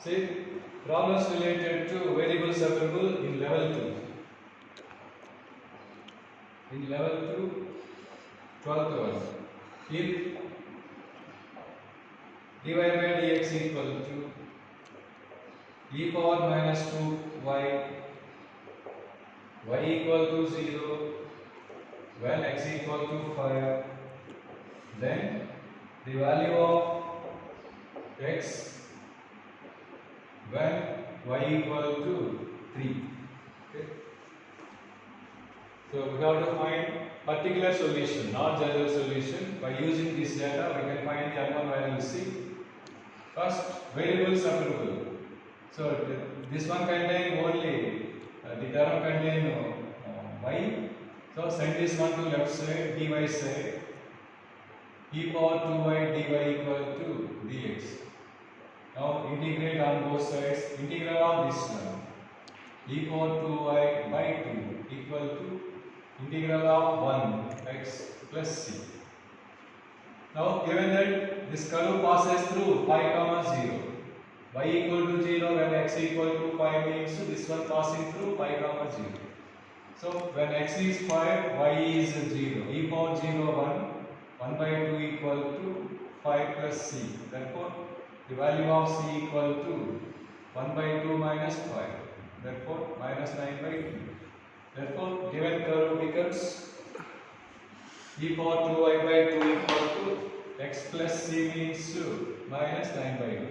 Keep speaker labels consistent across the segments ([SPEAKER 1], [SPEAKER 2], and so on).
[SPEAKER 1] See, problems related to variable separable in level 2. In level 2, 12th one. If dy by dx equal to e power minus 2y, y equal to 0, when x equal to 5, then the value of x when y equal to 3. Okay. So we have to find particular solution, not general solution. By using this data, we can find the unknown value C. First, variable separable. So this one contain only the term contain y. So send this one to left side, dy side. E power 2y dy equal to dx. Now integrate on both sides. Integral of this one, e power 2y by 2 equal to integral of 1 x plus c. Now given that this curve passes through 5 comma 0, y equal to 0 when x equal to 5 means this one passing through 5 comma 0. So when x is 5, y is 0. E power 0 1 by 2 equal to 5 plus c. Therefore the value of c equal to 1 by 2 minus 5. Therefore minus 9 by 2. Therefore given curve becomes e power 2y by 2 equal to x plus c means minus 9 by 2.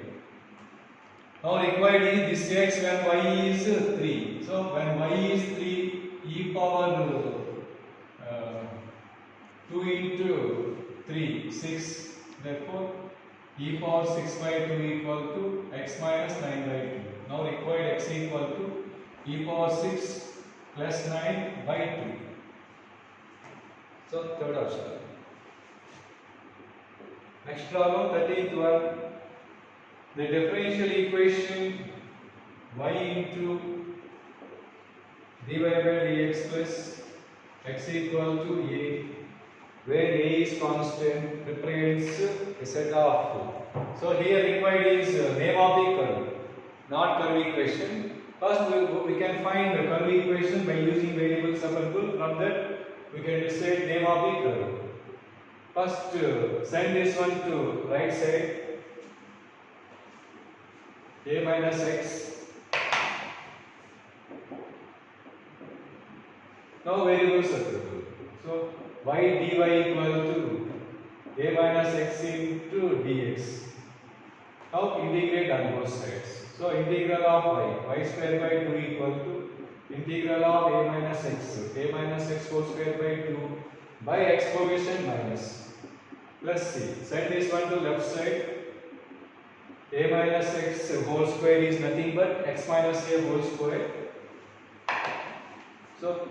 [SPEAKER 1] Now required is this x when y is 3. So when y is 3, e power 2 into 3, 6. Therefore e power 6 by 2 equal to x minus 9 by 2. Now required x equal to e power 6 plus 9 by 2. So third option. Next problem, 13th one. The differential equation y into dy by dx plus x equal to a, where a is constant, represents a set of. So here required is name of the curve, not curve equation. First we can find the curve equation by using variable separable. From that we can decide name of the curve. First send this one to right side, a minus x. Now variable separable. So y dy equal to a minus x into dx. Now integrate on both sides. So integral of y square by 2 equal to integral of a minus x whole square by 2 by x coefficient minus plus c. Send this one to left side. A minus x whole square is nothing but x minus a whole square. So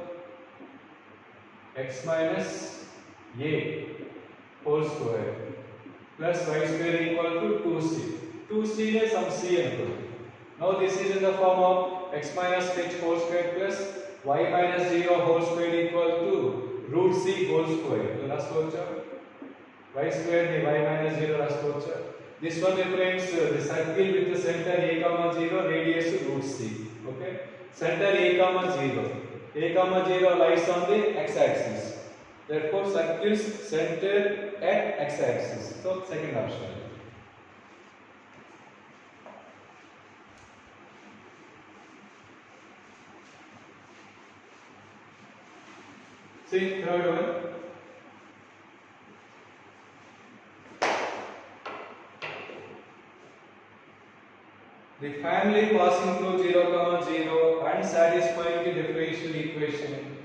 [SPEAKER 1] x minus a whole square plus y square equal to 2c. 2c is some c equal. Now this is in the form of x minus h whole square plus y minus 0 whole square equal to root c whole square. The Rastocha. Y square the y minus 0 Rastocha. This one represents the circle with the center a comma 0, radius root c. Okay. Center a comma 0. A comma 0 lies on the x-axis. Therefore circles centered at x-axis. So second option. See third one. The family passing through 0, 0 and satisfying the differential equation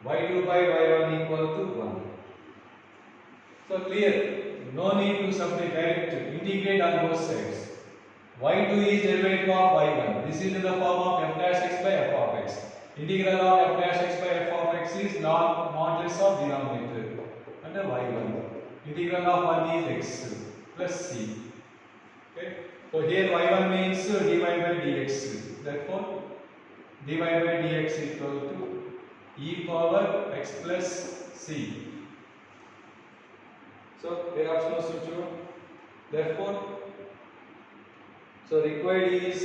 [SPEAKER 1] y2 by y1 equal to 1. So clear, no need to substitute, direct integrate on both sides. y2 is derivative of y1. This is in the form of f dash x by f of x. Integral of f dash x by f of x is log modulus of denominator under y1. Integral of 1 is x plus c. Okay. So here y1 means dy by dx. Therefore dy by dx equal to e power x plus c. So there are no such. Therefore So required is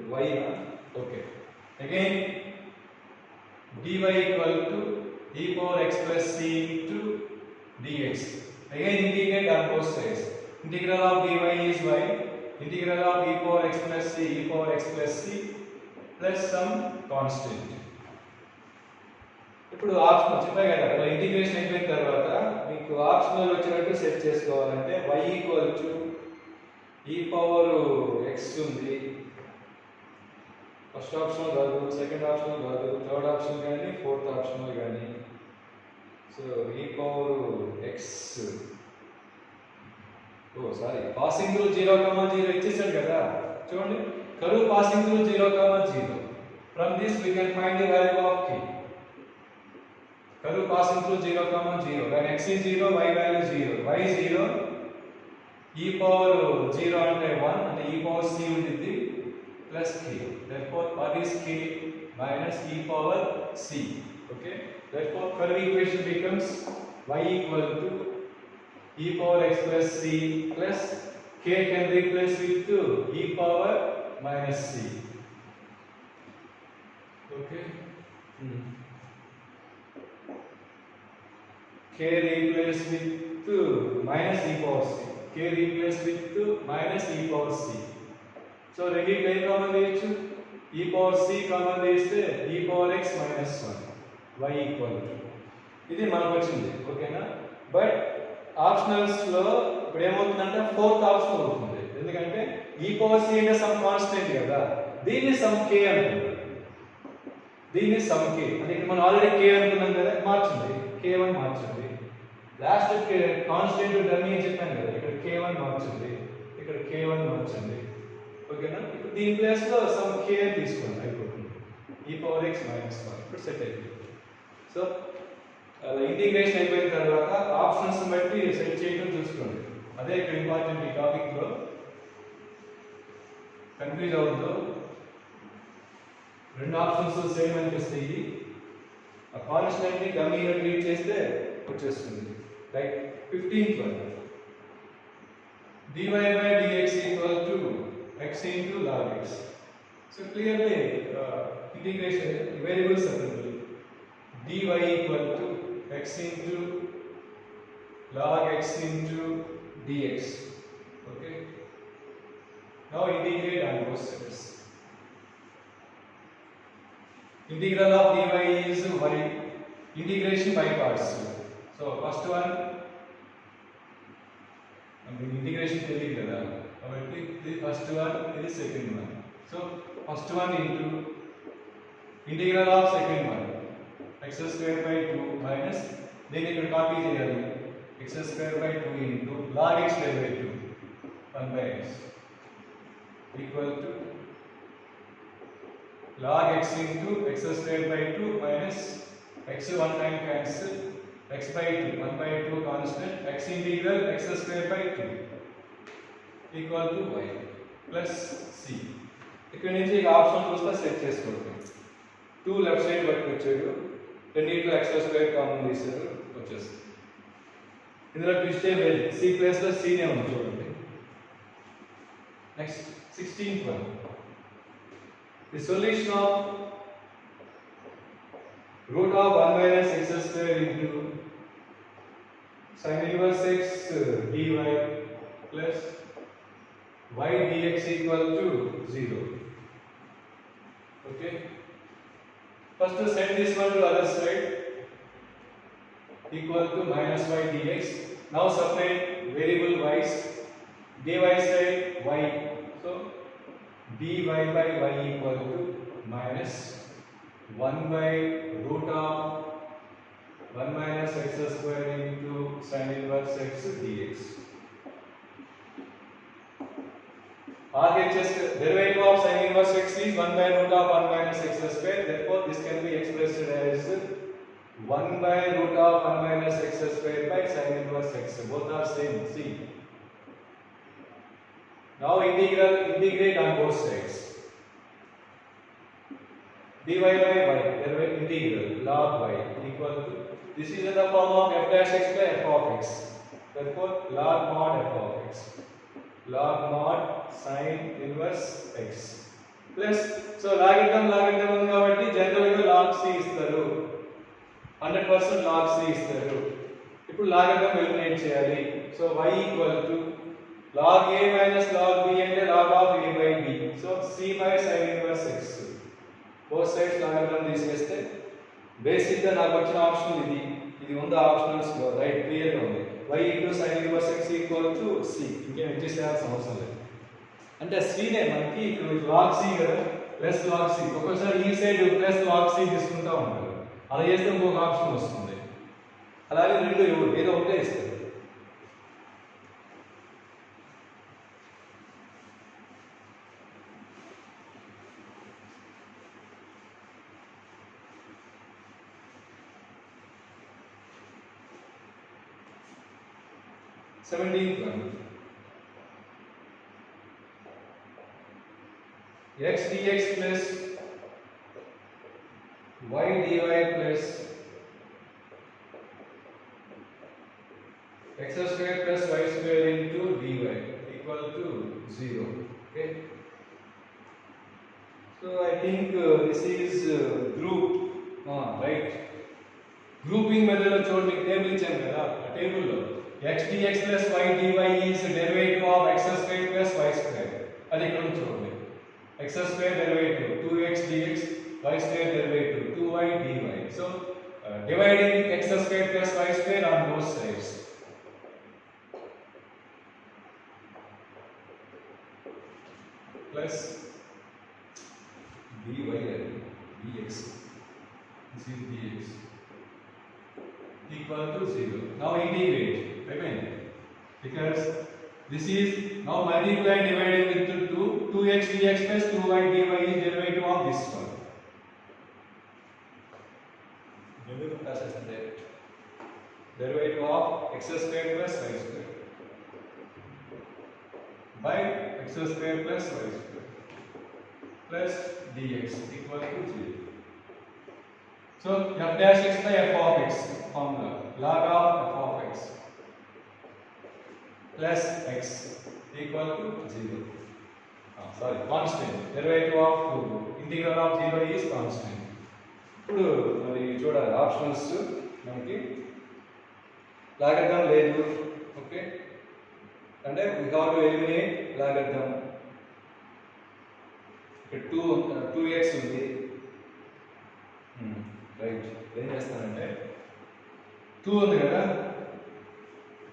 [SPEAKER 1] y. Okay. Again, dy equal to e power x plus c into dx. Again integrate on both sides. Integral of dy is y. Integral of e power x plus c, e power x plus c plus some constant. ఇప్పుడు option చెప్పాయి కదా, అలా integration అయిపోయిన తర్వాత మీకు optional వచ్చినట్టు set చేసుకోవాలంటే y equal to e power x ఉంది. ఫస్ట్ ఆప్షన్ కాదు, సెకండ్ ఆప్షన్ కాదు, థర్డ్ ఆప్షన్ కానీ ఫోర్త్ ఆప్షన్ కానీ. సో e పవర్ x, ఓ సారీ, పాసింగ్ త్రూ 0, 0 ఇచ్చేసాడు కదా. చూడండి, curve passing through 0, 0. From this we can find the value of k. Curve passing through 0, 0. When x is 0, y value 0. Y is 0. E power 0 అంటే 1 అంటే e power c ఉంటుంది plus k. Therefore, what is k? Minus e power c. Okay. Therefore, curve equation becomes y equal to e power x plus c plus k can replace with e power minus c. Okay. K replaced with minus e power c. K replaced with minus e power c. So రెండిట్లో a common తీయచ్చు? e power c common తీస్తే e power x minus 1 y equal to ఇది మనకు వచ్చింది. ఓకేనా? But optionals లో ఇప్పుడు ఏమవుతుందంటే ఫోర్త్ ఆప్షన్ అవుతుంది. ఎందుకంటే e power c అంటే సమ్ కాన్స్టెంట్ కదా, దీన్ని సమ్ k అనుకుంటాం. దీన్ని సమ్ k అంటే ఇక్కడ మనం ఆల్రెడీ k అనుకున్నాం కదా, మార్చండి, k1 మార్చండి. లాస్ట్ కాన్స్టెంట్ డమ్మీ అని చెప్పాను కదా, ఇక్కడ k1 మార్చండి, ఇక్కడ k1 మార్చండి. ఓకేనా? ఇప్పుడు దీని ప్లేస్ లో సమ్ k అని తీసుకోండి, అయిపోతుంది. e పవర్ x మైనస్ 1 ఇప్పుడు సెట్ అయిపోయింది. సో అలా ఇంటిగ్రేషన్ అయిపోయిన తర్వాత ఆప్షన్స్ బట్టి సెట్ చేయడం చూసుకోండి. అదే ఇక్కడ ఇంపార్టెంట్. ఈ టాపిక్ లో కన్ఫ్యూజ్ అవ్వద్దు. రెండు ఆప్షన్స్ సేమ్ అనిపిస్తాయి. ఆ కాన్స్టెంట్ ని డమ్మీగా ట్రీట్ చేస్తే వచ్చేస్తుంది. Like 15th one, dy by dx equal to x into log x. So clearly integration variables separable. dy equal to x into log x into dx. Okay. Now integrate on both sides. Integral of dy is y. Integration by parts. So first one, integration తెలియదు కదా, కాబట్టి ఇది first one, ఇది second one. So first one into integral of second one x square by 2 minus దీన్ని ఇక్కడ copy చేయాలి, x square by 2 into log x square by 2 1 by x equal to log x into x square by 2 minus x 1 time cancel, x by 2, 1 by 2 constant, x integral x square by 2 equal to y plus c. ఇక్కడ నుంచి ఈ option చూస్తే set చేసుకోండి. 2 left side పట్టుకొచ్చాడు, రెండిట్లో x square common తీశారు, వచ్చేస్తుంది. ఇందులో twist ఏం లేదు, c ప్లేస్ లో c నే ఉంది చూడండి. Next 16th one, the solution of root of 1 minus x square into sin inverse x dy plus y dx equal to 0. Okay. First to set this one to other side equal to minus y dx. Now separate variable y's. dy side y. So dy by y equal to minus 1 by root of 1 minus x square into sin inverse x dx. RHS derivative of sin inverse x is 1 by root of 1 minus x square. Therefore, this can be expressed as 1 by root of 1 minus x square by sin inverse x. Both are same. See. Now integrate on both sides. dy by y, derivative integral log y equal to, this is in the form of f dash x by f of x. Therefore, log mod f of x log mod sin inverse x plus so లాగిద్దాం ఉంది కాబట్టి general గా log c ఇస్తారు 100% log c ఇస్తారు ఇప్పుడు లాగిద్దాం eliminate చేయాలి so y equal to log a minus log b అంటే log of a by b so c by sin inverse x both sides లాగిద్దాం తీసేస్తే basic గా నాకు వచ్చిన ఆప్షన్ ఇది ఉంది ఆప్షనల్స్ లో రైట్ క్లియర్ గా ఉంది y into sin inverse x equal to c ఇంకేం అడ్జస్ట్ చేయాల్సిన అవసరం లేదు అంటే c నే మనకి ఇక్కడ log c కదా ప్లస్ log c ఒక్కోసారి ఈ సైడ్ ప్లస్ log c తీసుకుంటా ఉంటారు అలా చేస్తే ఇంకొక ఆప్షన్ వస్తుంది అలాగే రెండు ఏదో ఒకటే ఇస్తారు Seventeenth one. X dx plus y dy plus x square plus y square into dy equal to 0. Okay. So I think this is group. Right. Grouping method lo chod meeku table ichcham kada a table lo x dx plus y dy is derivative of x square plus y square అది ఇక్కడ చూడండి x square derivative 2x dx y square derivative 2y dy so dividing x square plus y square on both sides plus dy dx this is dx equal to 0 now integrate again because this is now multiply and divided with 2x dx plus 2y dy is derivative of this one derivative of x square plus y square by x square plus y square plus dx equal to 0 so f dash x by f of x formula log of f of x plus x equal to 0 sorry constant derivative of 2 integral of 0 is constant ఇప్పుడు మరి చూడాలి options మనకి logarithm లేదు okay అంటే we have to eliminate logarithm ఇక్కడ 2x ఉంది right ఏం చేస్తానంటే 2 ఉంది కదా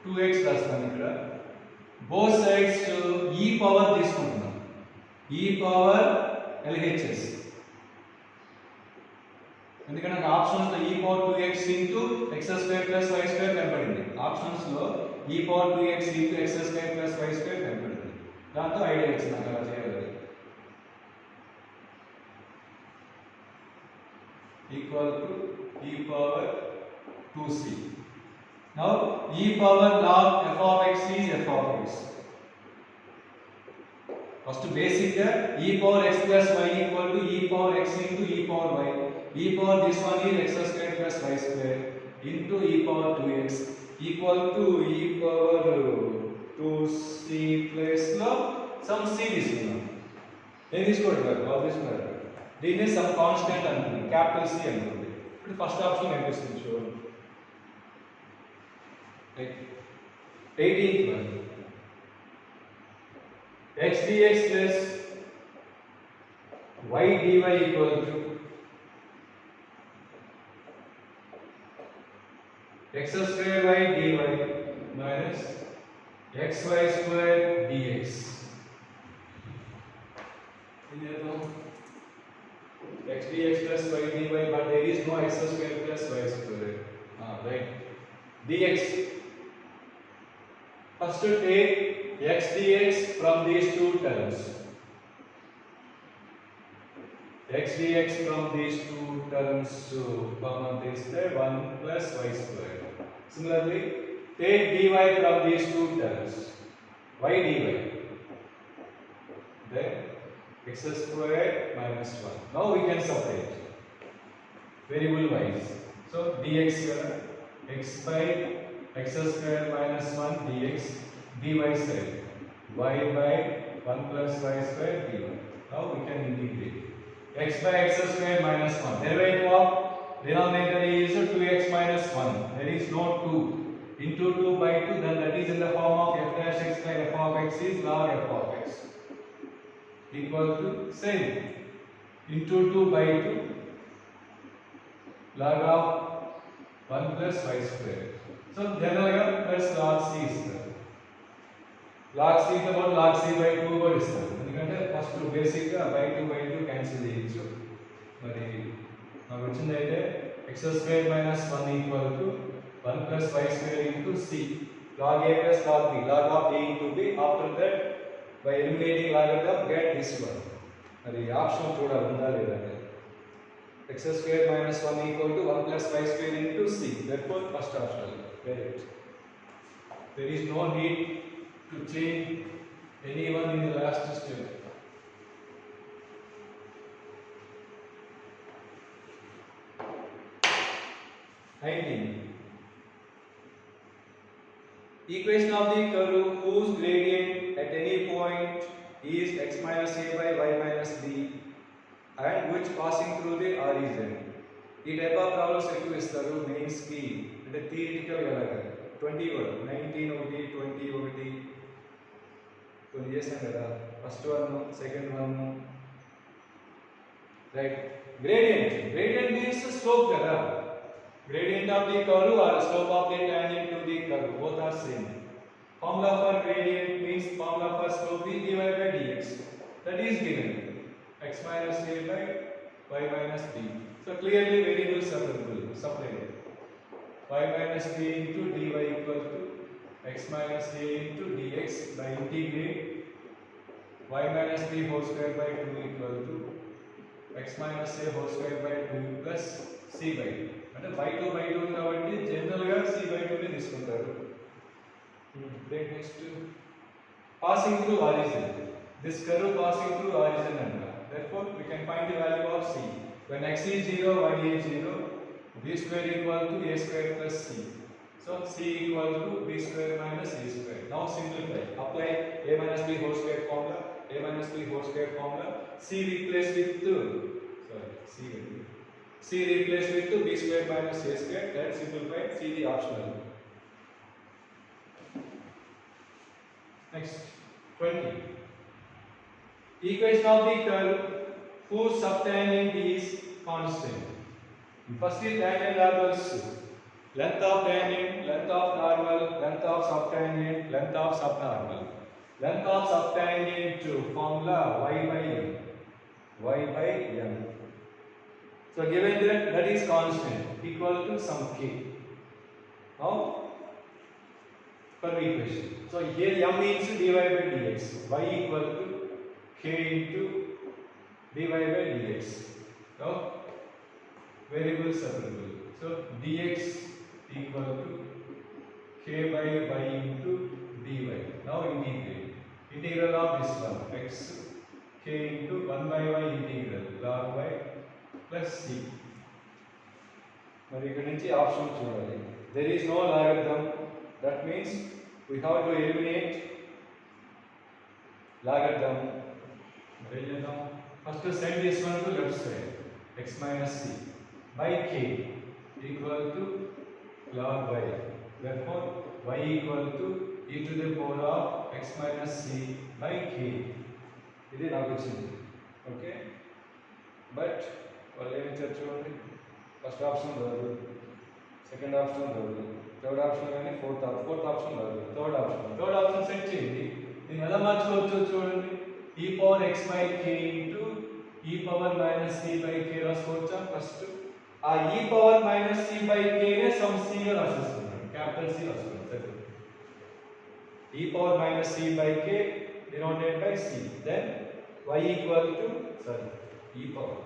[SPEAKER 1] 2x రాస్తాను ఇక్కడ both sides e పవర్ తీసుకుంటున్నాం e పవర్ LHS ఎందుకంటే నాకు ఆప్షన్స్ లో e power 2x into x square plus y square కనపడింది ఆప్షన్స్ లో e power 2x into x square plus y square కనపడింది దాంతో ఐడియా వచ్చింది నాకు అలా చేయాలి equal to e power 2c now e power log f of x is f of x first basic e power x plus y equal to e power x into e power y e power this one is x square plus y square into e power 2x equal to e power 2c plus లో some c తీసుకున్నాం ఏం తీసుకోండి గారు బాగా తీసుకున్నారు దీన్ని some constant అనుకుంది capital C అనుకుంది ఇప్పుడు ఫస్ట్ ఆప్షన్ కనిపిస్తుంది చూడండి 18th one x dx plus y dy equal to x square y dy minus xy square dx x dx plus y dy but there is no x square plus y square right dx first take x dx from these two terms x dx from these two terms common takes the 1 plus y square similarly take dy from these two terms y dy then x square minus 1 now we can separate variable wise so dx x by x square minus 1 dx dy side y by 1 plus y square dy. Now we can integrate. X by x square minus 1. Derivative of denominator is 2x minus 1. There is no 2. Into 2 by 2, then that is in the form of f dash x by f of x is log f of x. Equal to same. Into 2 by 2 log of 1 plus y square. So generally plus log c is there. Log c is about log c by 2 కూడా ఇస్తారు ఎందుకంటే first basic గా by 2 by 2 cancel చేయొచ్చు మరి నాకు వచ్చింది అయితే x square minus 1 equal to 1 plus y square into c log a plus log b log of a into b after that by eliminating logarithm get this one మరి option చూడాలి ఉందా లేదా x square minus 1 equal to 1 plus y square into c therefore first option correct. There is no need to change anyone in the last step. Equation of the curve whose gradient at any point is x minus a by y minus b and which passing through the origin. ఈ type of problems ఎక్కువ ఇస్తారు mains కి అంటే theoretical గా 20 కూడా 19 ఒకటి 20 ఒకటి కొన్ని చేసాం కదా first one second one right gradient means slope కదా gradient of the curve or slope of the tangent to the curve both are same. Formula for gradient means formula for slope is dy by dx that is given x minus a by y minus b. So clearly variables are separated. Y minus b into dy equal to x minus a into dx by integrate y minus b whole square by 2 equal to x minus a whole square by 2 plus c by 2. అంటే by 2 by 2 కాబట్టి general గా c by 2 ని తీసుకుంటారు. Next passing through origin. This curve passing through origin అంట. Therefore we can find the value of c. When x is 0, y is 0, b square equal to a square plus c. So c equal to b square minus a square. Now simplify. Apply a minus b whole square formula. A minus b whole square formula. C replace with C replace with b square minus a square. That simplified. C the optional. Next 20. Equation of the curve whose subtangent is constant. First is tangent normals. Length of tangent, length of normal, length of subtangent, length of subnormal. Length of subtangent to formula y by m. Y by m. So given that is constant equal to some k. Now per equation. So here m means dy by dx. Y equal to k into dy by dx. Now variable separable. So dx equal to k by y into dy. Now integrate. Integral of this one x k into 1 by y integral log y plus c. మరి ఇక్కడ నుంచి option చూడాలి. There is no logarithm. That means we have to eliminate logarithm. First to send this one to left side. X minus c by k equal to log y. Therefore y equal to e to the power of x minus c by k. ఇది నాకు వచ్చింది. Okay but వాళ్ళు ఏమి ఇచ్చారు చూడండి. First option రాదు, second option రాదు, third option కానీ ఫోర్త్ ఆప్షన్ రాదు. థర్డ్ ఆప్షన్ సెట్ చేయండి. దీన్ని ఎలా మార్చుకోవచ్చు చూడండి. e power x by k into e power minus c by k రాసుకోవచ్చా? ఫస్ట్ ఆ e power minus c by k నే సమ్ c గా రాసేస్తున్నాను. క్యాపిటల్ C రాసుకున్నాను. సరే e power minus c by k denoted by c. Then y equal to e power.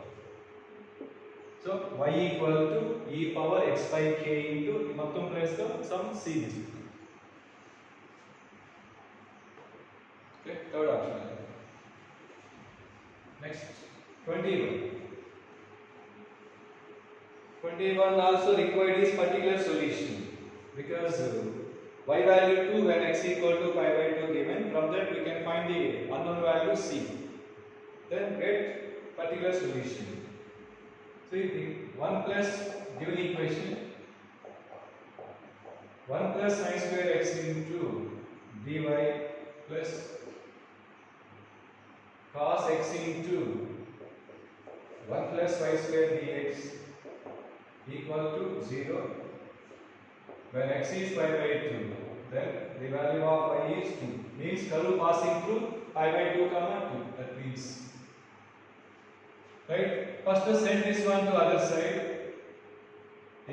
[SPEAKER 1] So y equal to e power x by k into మొత్తం place లో some c this. Okay, third option. Next 21 also required this particular solution because y value 2 when x equal to pi by 2 given. From that we can find the unknown value c. Then get particular solution. So the 1 plus given equation 1 plus sin square x into dy plus cos x into 1 plus y square dx equal to 0 when x is pi by 2. Then the value of y is 2. Means curve passing through pi by 2 comma 2. That means, right? First send this one to other side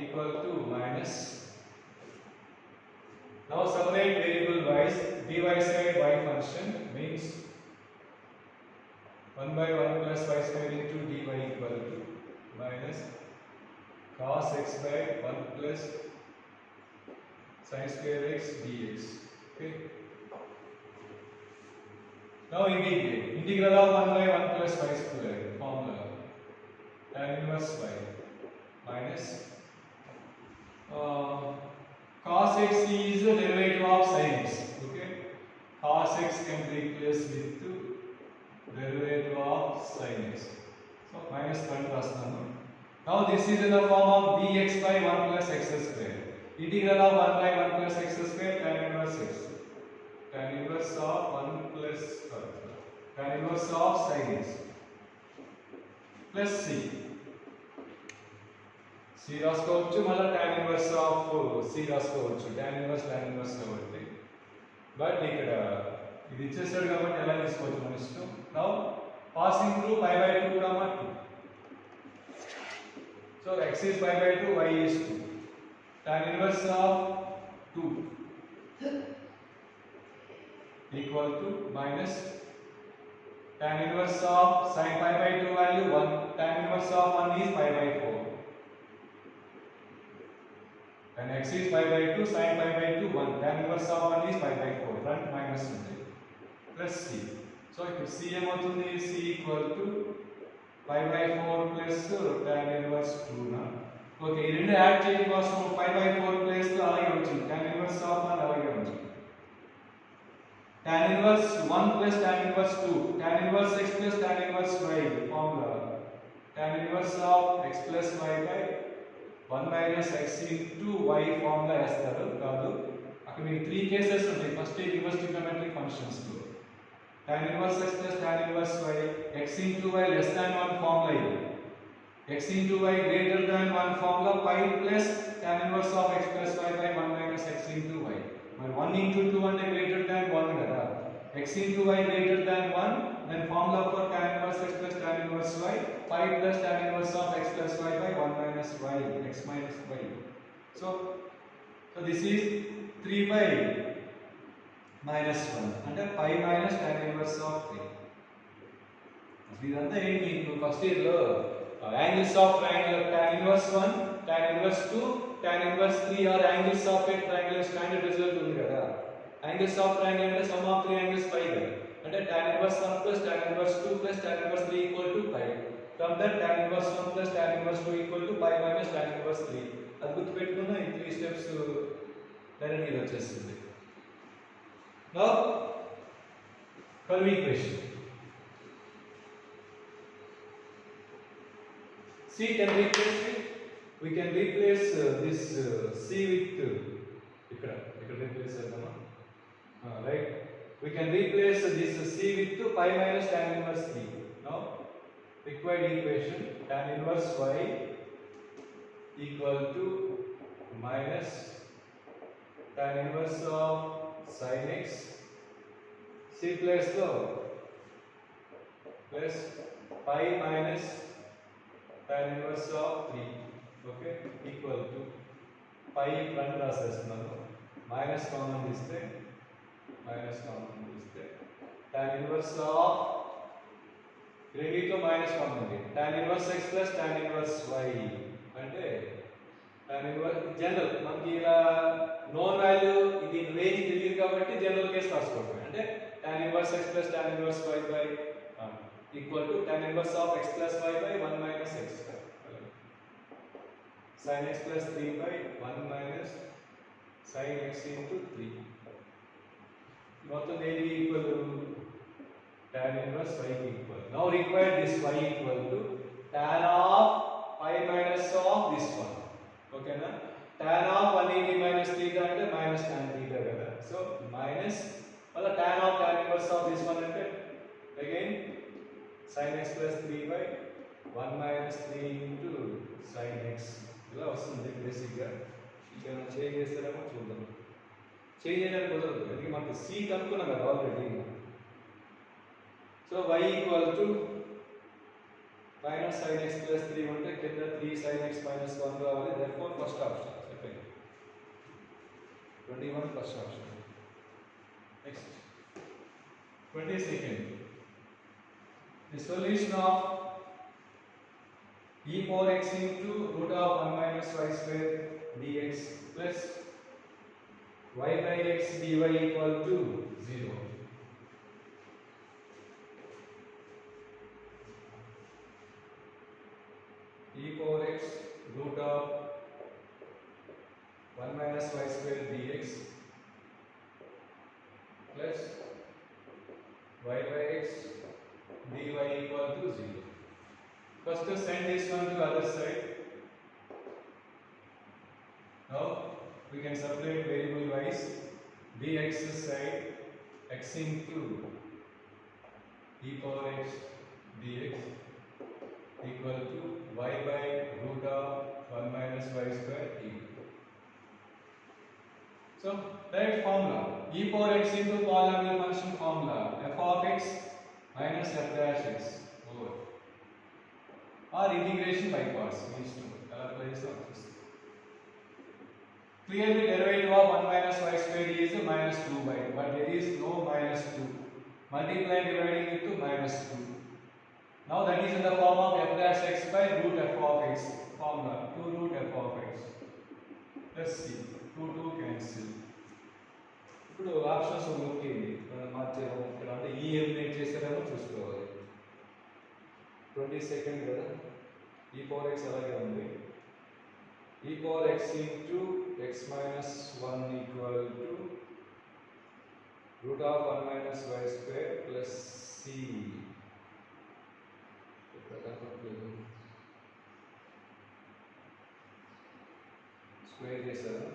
[SPEAKER 1] equal to minus. Now separate variable y's. dy side y function means 1 by 1 plus y square into dy equal to minus cos x by 1 plus sin square x dx. Okay. Now integrate. Integral of 1 by 1 plus y square formula tan inverse y minus cos x is the derivative of sin x. Okay. Cos x can be replaced with derivative of sin x. So minus 1 rasnanu. Now this is in the form of dx by 1 plus x square. Integral of 1 by 1 plus x square tan inverse x. Tan inverse of 1 plus tan inverse of sin x plus c. c రాసుకోవచ్చు మళ్ళీ tan inverse of c రాసుకోవచ్చు. tan inverse కాబట్టి but ఇక్కడ ఇది ఇచ్చేసాడు కాబట్టి ఎలా తీసుకోవచ్చు మన ఇష్టం. Now passing through pi by 2 comma 2. So x is pi by 2, y is 2. Tan inverse of 2 equal to minus tan inverse of sin pi by 2 value 1. Tan inverse of 1 is pi by 4. And x is pi by 2, sin pi by 2 1. Tan inverse of 1 is pi by 4. Front minus plus c. So if c ఏమవుతుంది, c equal to pi by 4 plus tan inverse 2 na. Okay, ఈ రెండు add చేయడం కోసం pi by 4 place లో అలాగే ఉంచండి. tan inverse of 1 అలాగే ఉంచండి. tan inverse 1 plus tan inverse 2. tan inverse x plus tan inverse y formula. tan inverse of x plus y by 1 minus x into y formula వేస్తారు కాదు. అక్కడ మీకు 3 cases ఉంటాయి. ఫస్ట్ రివర్స్ ట్రిగ్నోమెట్రిక్ ఫంక్షన్స్ లో tan inverse x plus tan inverse y, x into y less than 1 formula ఇది. x into y greater than 1 formula pi plus tan inverse of x plus y by 1 minus x into y. మరి 1 into 2 అంటే greater than 1 కదా. x into y greater than 1, then formula for tan inverse x plus tan inverse y pi plus tan inverse of x plus y by 1 minus y x minus y. So this is 3 by minus 1 అంటే pi minus tan inverse of 3. ఇదంతా ఏంటి మీకు first year లో angles of triangle tan inverse 1, tan inverse 2, tan inverse 3 are angles of a triangle standard result ఉంది కదా. Angles of triangle అంటే sum of 3 angles pi కదా. అంటే tan inverse 1 plus tan inverse 2 plus tan inverse 3 equal to pi. From that tan inverse 1 plus tan inverse 2 equal to pi minus tan inverse 3. అది గుర్తుపెట్టుకున్నా ఈ 3 steps direct గా వచ్చేస్తుంది. Now curve equation. C can replace it. We can replace this C with ఇక్కడ replace చేద్దామా? Right. We can replace this C with pi minus tan inverse 3. Now required equation tan inverse y equal to minus tan inverse of sin x c plus లో plus pi minus tan inverse of 3. Okay, equal to pi front రాసేస్తున్నాను. Minus common తీస్తే tan inverse of రెండిట్లో minus common ఉంది. tan inverse x plus tan inverse y అంటే tan inverse general మనకి ఇలా known value ఇది range తెలియదు కాబట్టి జనరల్ కేస్ రాసుకోవాలి. అంటే tan inverse x plus tan inverse y by equal to tan inverse of x plus y by 1 minus x sin x plus 3 by 1 minus sin x into 3. మొత్తం దేనికి equal tan inverse y కి equal. Now require this y equal to tan of pi minus of this one. ఓకేనా? tan of 180 minus theta అంటే minus tan theta కదా. So minus మళ్ళీ tan inverse of this one అంటే again sin x plus 3 by 1 minus 3 into sin x ఇలా వస్తుంది basic గా. ఇక్కడ change చేస్తారేమో చూద్దాం. చేంజ్ చేయడానికి కుదరదు ఎందుకంటే మనకి c కనుక్కున్నాం కదా already. So y equal to minus sin x plus 3 ఉంటే కింద 3 sin x minus 1 రావాలి. therefore ఫస్ట్ ఆప్షన్ చెప్పండి 21 first option. Next 22nd the solution of e power x into root of 1 minus y square dx plus y by x dy equal to 0. E power x root of 1 minus y square dx plus y by x dy equal to 0. First to send this one to other side. Now we can separate variable wise. Dx side x into e power x dx equal to y by root of 1 minus y square e. So direct formula e power x into polynomial function formula f of x minus f dash x over or integration by parts. Clearly derivative of 1 minus y square is minus 2 by, but there is no minus 2. Multiply dividing it to minus 2. Now that is in the form of f dash x by root f of x formula 2 root f of x. Let's see 2 cancel. ఇప్పుడు options నోకేయండి మార్చేమో ఇక్కడ అంటే ఈ eliminate చేసారేమో చూసుకోవాలి. 22nd కదా e power x అలాగే ఉంది. e power x into x minus 1 equal to root of 1 minus y square plus c. Square చేశారా?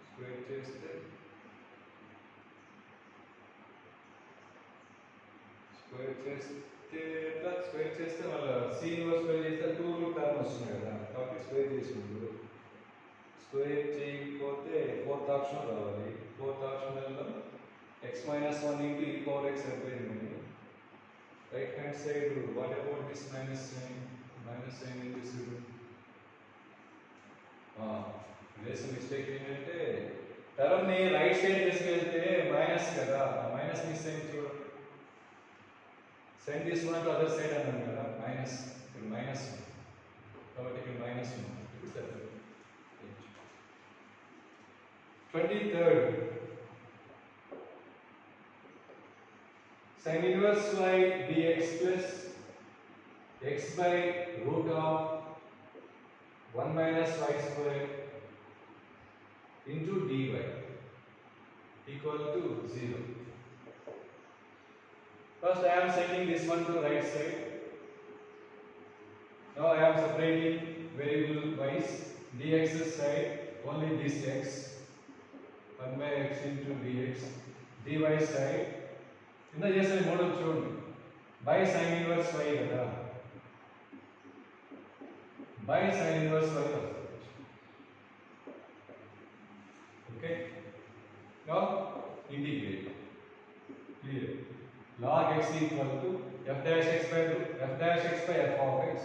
[SPEAKER 1] Square చేస్తే స్క్వేర్ చేస్తే మళ్ళీ సి ఇన్వర్స్ స్క్వేర్ చేస్తే 2 రూట్ టర్మ్ వస్తుంది కదా, కాబట్టి స్క్వేర్ చేసిండు. స్క్వేర్ చేయకపోతే ఫోర్త్ ఆప్షన్ రావాలి. ఫోర్త్ ఆప్షన్లో x minus 1 into e power x అయిపోయింది. Right hand side what about this minus sign? Minus sign ఏం చేసాడు? చేసిన మిస్టేక్ ఏంటంటే టర్మ్ని రైట్ సైడ్ తీసుకెళ్తే మైనస్ కదా, మైనస్ మిస్ అయింది చూడండి. సైన్ తీసుకున్నట్టు అదర్ సైడ్ అన్నాను కదా, మైనస్ ఇక్కడ మైనస్ కాబట్టి ఇక్కడ మైనస్ ఉంది. 23rd sin inverse y dx plus x by root of 1 minus y square into dy equal to 0. First I am sending this one to right side. Now I am separating variable wise. Dx side only this x 1 by x into dx. dy side ఇందా చేసే model చూడండి, by sin inverse y కదా, by sin inverse y వస్తుంది. Okay, now integrate. Clear. log x equal to f dash x by f of x.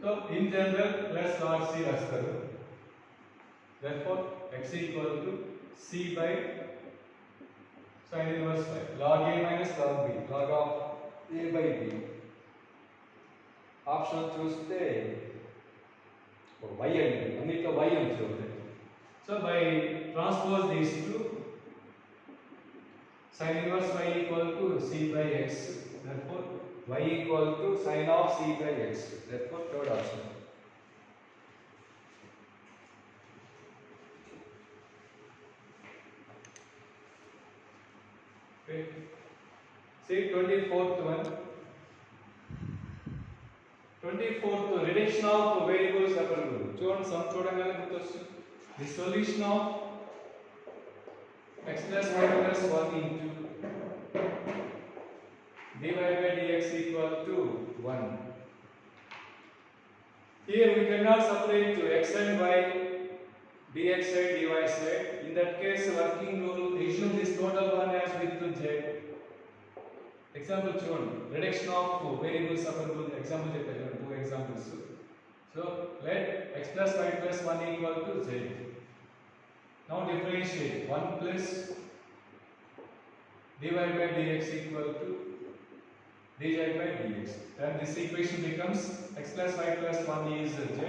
[SPEAKER 1] So in general plus log c రాస్తారు. Therefore x equal to c by sin inverse y. log a minus log b. log of a by b. Option చూస్తే y అండి, అన్నిట్లో y అని చూడండి. So by transpose these two, sin inverse y equal to c by x. Therefore y equal to sin of c by x. Therefore third option. Okay. See 24th one. 24th reduction of variables separable. చూడండి some చూడగానే గుర్తొస్తుంది. The solution of x plus y plus 1 into dy by dx equal to 1. Here we cannot separate to x and y, dx side, dy side. In that case, working rule, assume this total one as with z. Example చూడండి, reduction of variables separable. Example చెప్పాను, two examples. So let x plus y plus 1 equal to z. Now differentiate 1 plus dy by dx equal to dz by dx. Then this equation becomes x plus y plus 1 is z.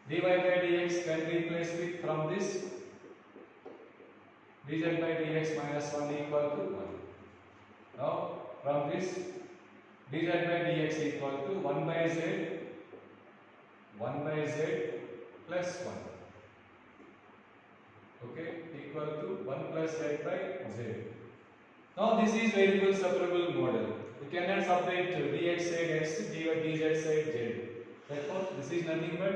[SPEAKER 1] Dy by dx can be replaced with from this dz by dx minus 1 equal to 1. Now from this dz by dx equal to 1 by z plus 1. Okay, equal to 1 plus z by z. Now this is variable separable model. We cannot separate dx side x, dz side z. Therefore, this is nothing but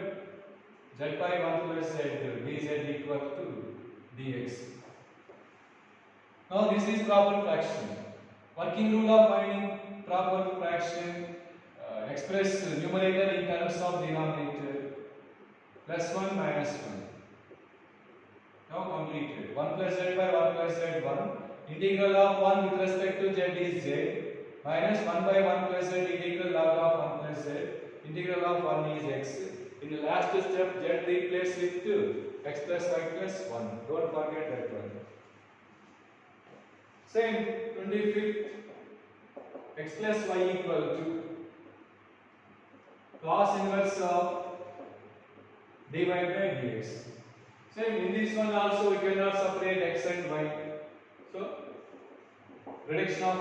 [SPEAKER 1] z by 1 plus z dz equal to dx. Now this is proper fraction. Working rule of finding proper fraction, express numerator in terms of denominator, plus 1 minus 1. Now completed. 1 plus z by 1 plus z 1. Integral of 1 with respect to z is z, minus 1 by 1 plus z integral log of 1 plus z. Integral of 1 is x. In the last step, z replaced with 2, x plus y plus 1. Don't forget that one. Same 25th, x plus y equal to cos inverse of dy by dx. Same in this one also we cannot separate x and y. So reduction of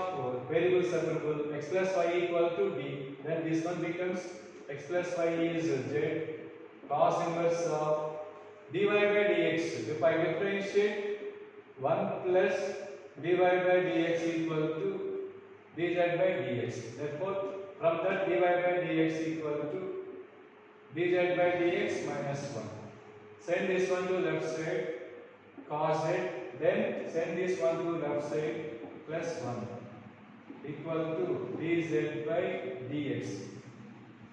[SPEAKER 1] variable separable, x plus y equal to d. Then this one becomes x plus y is z cos inverse of dy by dx. If I differentiate 1 plus dy by dx equal to dz by dx. Therefore, from that dy by dx equal to dz by dx minus 1. Send this one to left side, cos z. Then send this one to left side, plus 1 equal to dz by dx.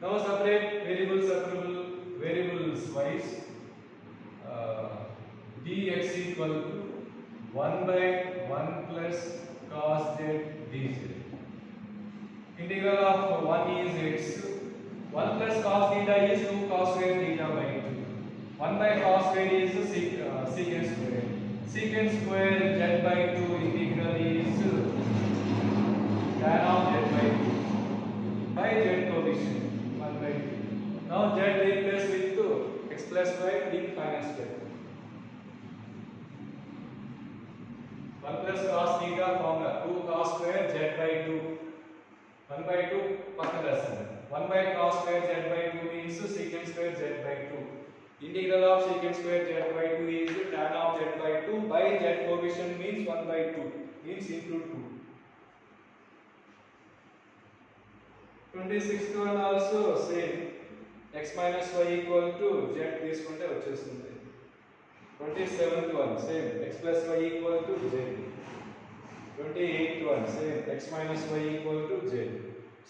[SPEAKER 1] Now separate variable separable variables wise. Dx equal to 1 by 1 plus cos z dz. Integral of 1 is x. 1 plus cos theta is 2 cos square theta by 2. 1 by cos square is secant square. Secant square z by 2 integral is tan of z by 2 by z coefficient 1 by 2. Now z replaced with 2 x plus y d minus z. 1 plus cos theta formula 2 cos square z by 2. 1 by 2 పక్కన రాస్తాను. 1 by cos square z by 2 means secant square z by 2. Integral of secant square z by 2 is tan of z by 2 by z coefficient means 1 by 2 means into 2. 26th one also same, x minus y equal to z తీసుకుంటే వచ్చేస్తుంది. 27th one same, x plus y equal to z. 28th one same, x minus y equal to z.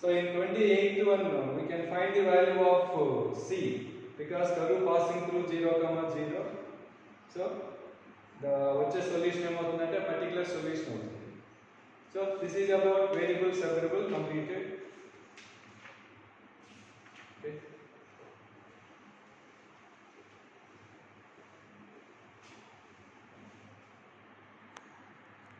[SPEAKER 1] So in 28th one we can find the value of c because curve passing through 0, 0. So the వచ్చే solution ఏమవుతుందంటే particular solution అవుతుంది. So this is about variable separable completed. Okay.